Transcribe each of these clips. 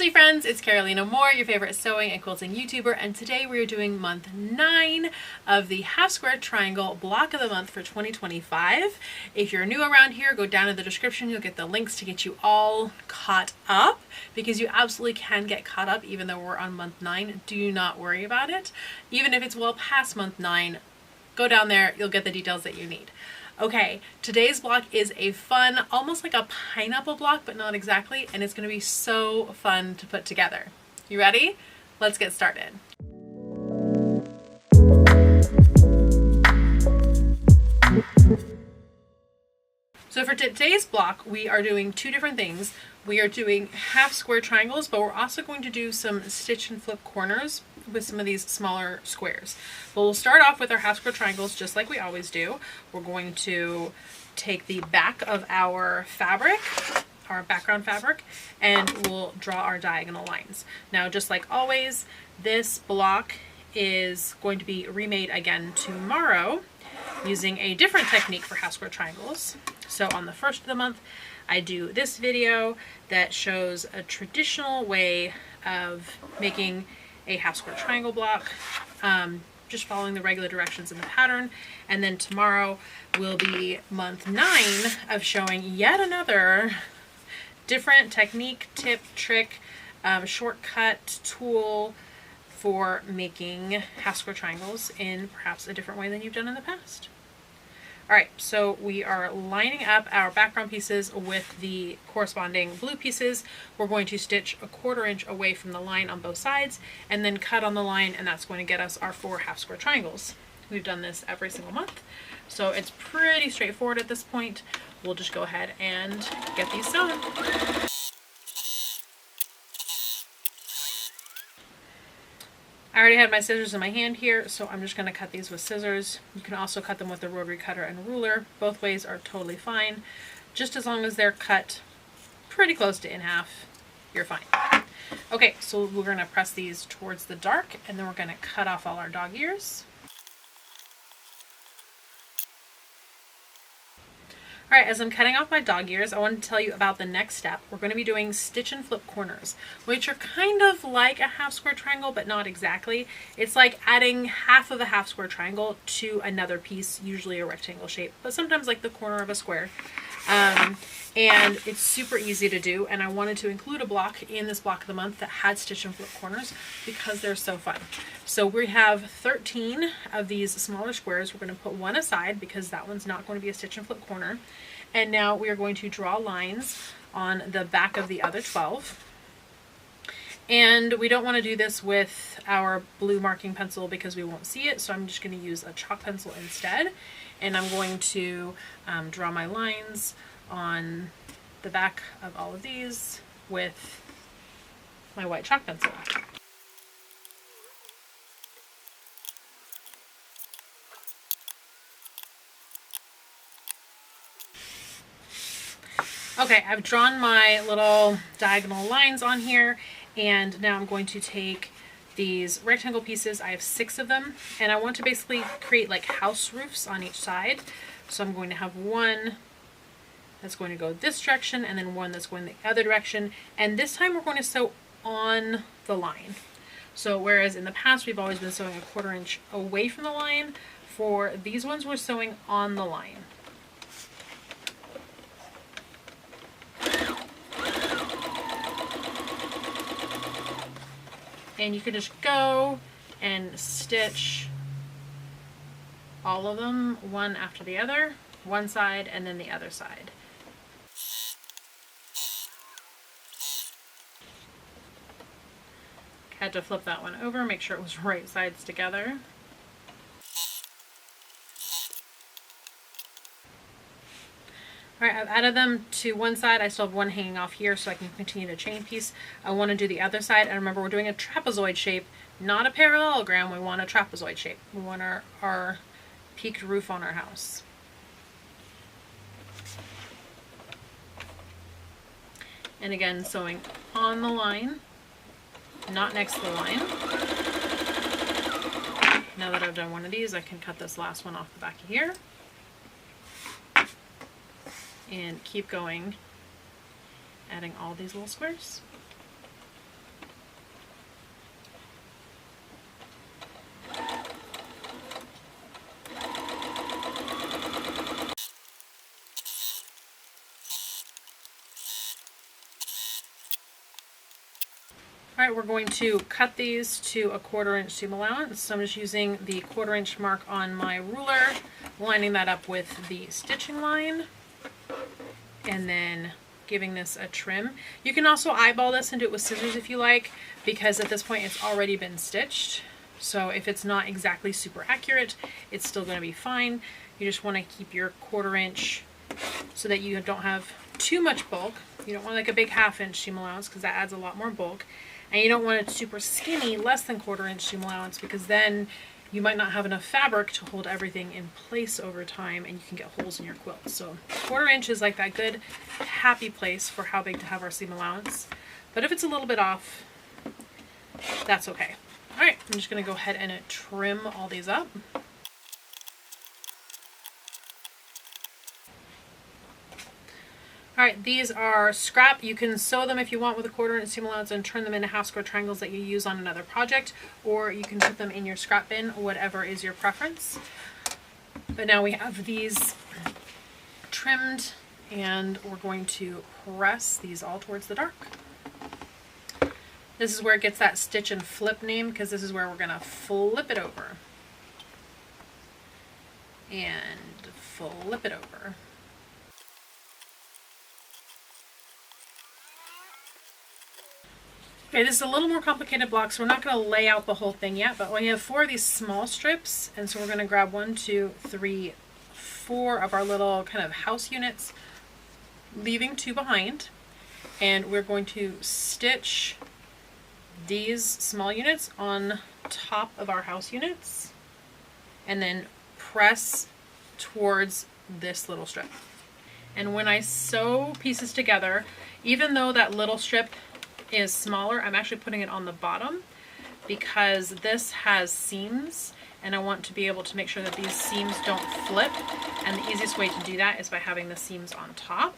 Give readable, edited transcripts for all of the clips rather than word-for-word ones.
Quilty friends, it's Carolina Moore, your favorite sewing and quilting YouTuber, and today we are doing month 9 of the half square triangle block of the month for 2025. If you're new around here, go down in the description. You'll get the links to get you all caught up, because you absolutely can get caught up even though we're on month 9. Do not worry about it. Even if it's well past month 9, go down there, you'll get the details that you need. Okay, today's block is a fun, almost like a pineapple block, but not exactly, and it's going to be so fun to put together. You ready? Let's get started. So for today's block, we are doing two different things. We are doing half square triangles, but we're also going to do some stitch and flip corners with some of these smaller squares. But we'll start off with our half square triangles just like we always do. We're going to take the back of our fabric, our background fabric, and we'll draw our diagonal lines. Now, just like always, this block is going to be remade again tomorrow using a different technique for half square triangles. So on the first of the month, I do this video that shows a traditional way of making a half square triangle block, just following the regular directions in the pattern. And then tomorrow will be month 9 of showing yet another different technique, tip, trick, shortcut, tool for making half square triangles in perhaps a different way than you've done in the past. Alright, so we are lining up our background pieces with the corresponding blue pieces. We're going to stitch a 1/4 inch away from the line on both sides and then cut on the line, and that's going to get us our 4 half square triangles. We've done this every single month, so it's pretty straightforward at this point. We'll just go ahead and get these sewn. I already had my scissors in my hand here, so I'm just going to cut these with scissors. You can also cut them with a rotary cutter and ruler. Both ways are totally fine. Just as long as they're cut pretty close to in half, you're fine. Okay, so we're going to press these towards the dark, and then we're going to cut off all our dog ears. Alright, as I'm cutting off my dog ears, I want to tell you about the next step. We're going to be doing stitch and flip corners, which are kind of like a half square triangle, but not exactly. It's like adding half of a half square triangle to another piece, usually a rectangle shape, but sometimes like the corner of a square. And it's super easy to do, and I wanted to include a block in this block of the month that had stitch and flip corners because they're so fun. So we have 13 of these smaller squares. We're going to put one aside because that one's not going to be a stitch and flip corner. And now we are going to draw lines on the back of the other 12. And we don't want to do this with our blue marking pencil because we won't see it, so I'm just going to use a chalk pencil instead. And I'm going to draw my lines on the back of all of these with my white chalk pencil. Okay, I've drawn my little diagonal lines on here, and now I'm going to take these rectangle pieces. I have 6 of them, and I want to basically create like house roofs on each side. So I'm going to have one that's going to go this direction, and then one that's going the other direction. And this time we're going to sew on the line. So whereas in the past we've always been sewing a 1/4 inch away from the line, for these ones we're sewing on the line. And you can just go and stitch all of them one after the other, one side and then the other side. Had to flip that one over, make sure it was right sides together. Alright, I've added them to one side. I still have one hanging off here so I can continue to chain piece. I want to do the other side, and remember we're doing a trapezoid shape, not a parallelogram. We want a trapezoid shape. We want our peaked roof on our house. And again, sewing on the line, not next to the line. Now that I've done one of these, I can cut this last one off the back of here. And keep going, adding all these little squares. All right, we're going to cut these to a 1/4 inch seam allowance. So I'm just using the 1/4 inch mark on my ruler, lining that up with the stitching line, and then giving this a trim. You can also eyeball this and do it with scissors if you like, because at this point it's already been stitched. So if it's not exactly super accurate, it's still going to be fine. You just want to keep your 1/4 inch so that you don't have too much bulk. You don't want like a big 1/2 inch seam allowance because that adds a lot more bulk. And you don't want it super skinny, less than 1/4 inch seam allowance, because then you might not have enough fabric to hold everything in place over time and you can get holes in your quilt. So 1/4 inch is like that good happy place for how big to have our seam allowance. But if it's a little bit off, that's okay. All right, I'm just gonna go ahead and trim all these up. All right, these are scrap. You can sew them if you want with a 1/4 inch seam allowance and turn them into 1/2 square triangles that you use on another project, or you can put them in your scrap bin, whatever is your preference. But now we have these trimmed and we're going to press these all towards the dark. This is where it gets that stitch and flip name, because this is where we're gonna flip it over and flip it over. Okay, this is a little more complicated block, so we're not going to lay out the whole thing yet, but we have 4 of these small strips, and so we're going to grab 1, 2, 3, 4 of our little kind of house units, leaving 2 behind, and we're going to stitch these small units on top of our house units, and then press towards this little strip. And when I sew pieces together, even though that little strip is smaller, I'm actually putting it on the bottom because this has seams and I want to be able to make sure that these seams don't flip, and the easiest way to do that is by having the seams on top.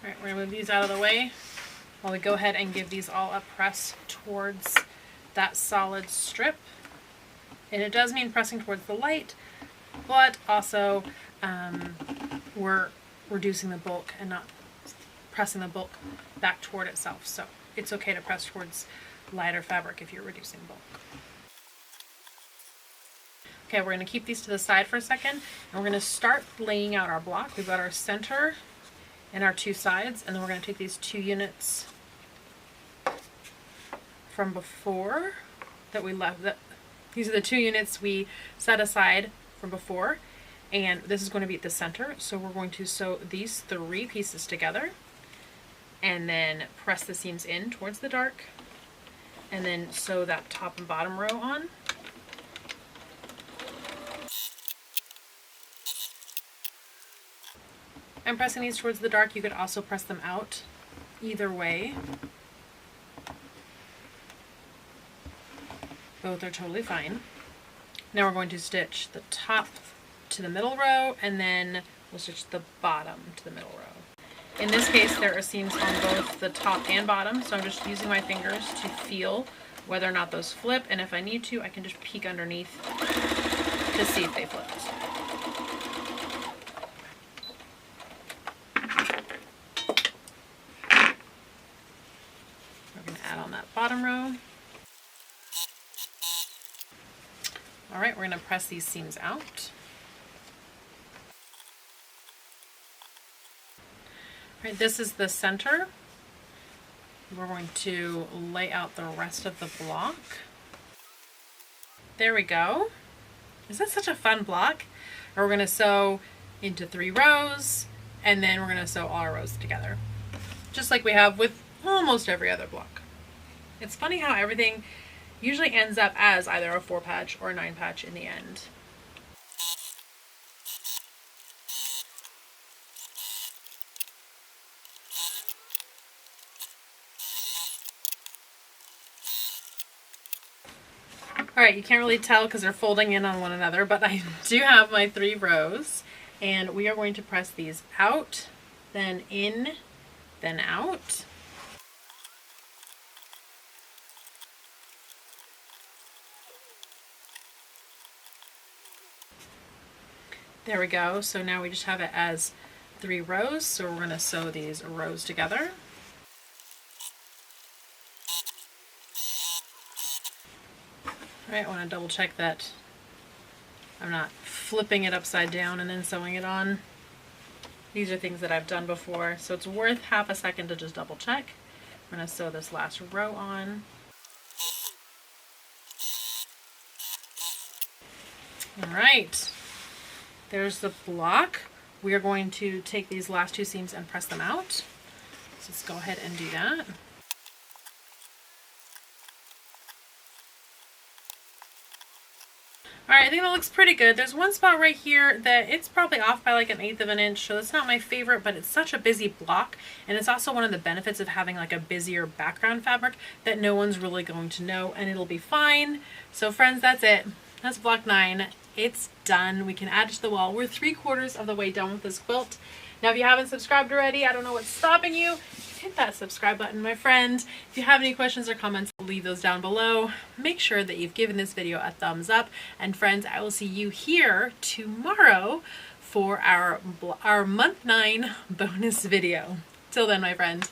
All right, we're gonna move these out of the way while we go ahead and give these all a press towards that solid strip. And it does mean pressing towards the light, but also we're reducing the bulk and not pressing the bulk back toward itself. So it's okay to press towards lighter fabric if you're reducing bulk. Okay, we're going to keep these to the side for a second, and we're going to start laying out our block. We've got our center and our 2 sides, and then we're going to take these 2 units from before that we left. These are the 2 units we set aside from before, and this is going to be at the center. So we're going to sew these 3 pieces together and then press the seams in towards the dark, and then sew that top and bottom row on. I'm pressing these towards the dark. You could also press them out either way. Both are totally fine. Now we're going to stitch the top to the middle row, and then we'll stitch the bottom to the middle row. In this case, there are seams on both the top and bottom, so I'm just using my fingers to feel whether or not those flip, and if I need to, I can just peek underneath to see if they flipped. We're going to add on that bottom row. All right, we're going to press these seams out. All right, this is the center. We're going to lay out the rest of the block. There we go. Is that such a fun block? And we're going to sew into 3 rows, and then we're going to sew all our rows together, just like we have with almost every other block. It's funny how everything usually ends up as either a 4-patch or a 9-patch in the end. All right, you can't really tell because they're folding in on one another, but I do have my 3 rows, and we are going to press these out, then in, then out. There we go. So now we just have it as 3 rows. So we're going to sew these rows together. All right, I want to double check that I'm not flipping it upside down and then sewing it on. These are things that I've done before, so it's worth half a second to just double check. I'm going to sew this last row on. All right, there's the block. We are going to take these last 2 seams and press them out. So let's go ahead and do that. All right, I think that looks pretty good. There's one spot right here that it's probably off by like 1/8 of an inch, so it's not my favorite, but it's such a busy block, and it's also one of the benefits of having like a busier background fabric that no one's really going to know, and it'll be fine. So friends, that's it. That's block 9. It's done. We can add it to the wall. We're 3/4 of the way done with this quilt. Now, if you haven't subscribed already, I don't know what's stopping you. Hit that subscribe button, my friend. If you have any questions or comments, leave those down below. Make sure that you've given this video a thumbs up. And friends, I will see you here tomorrow for our month 9 bonus video. Till then, my friend.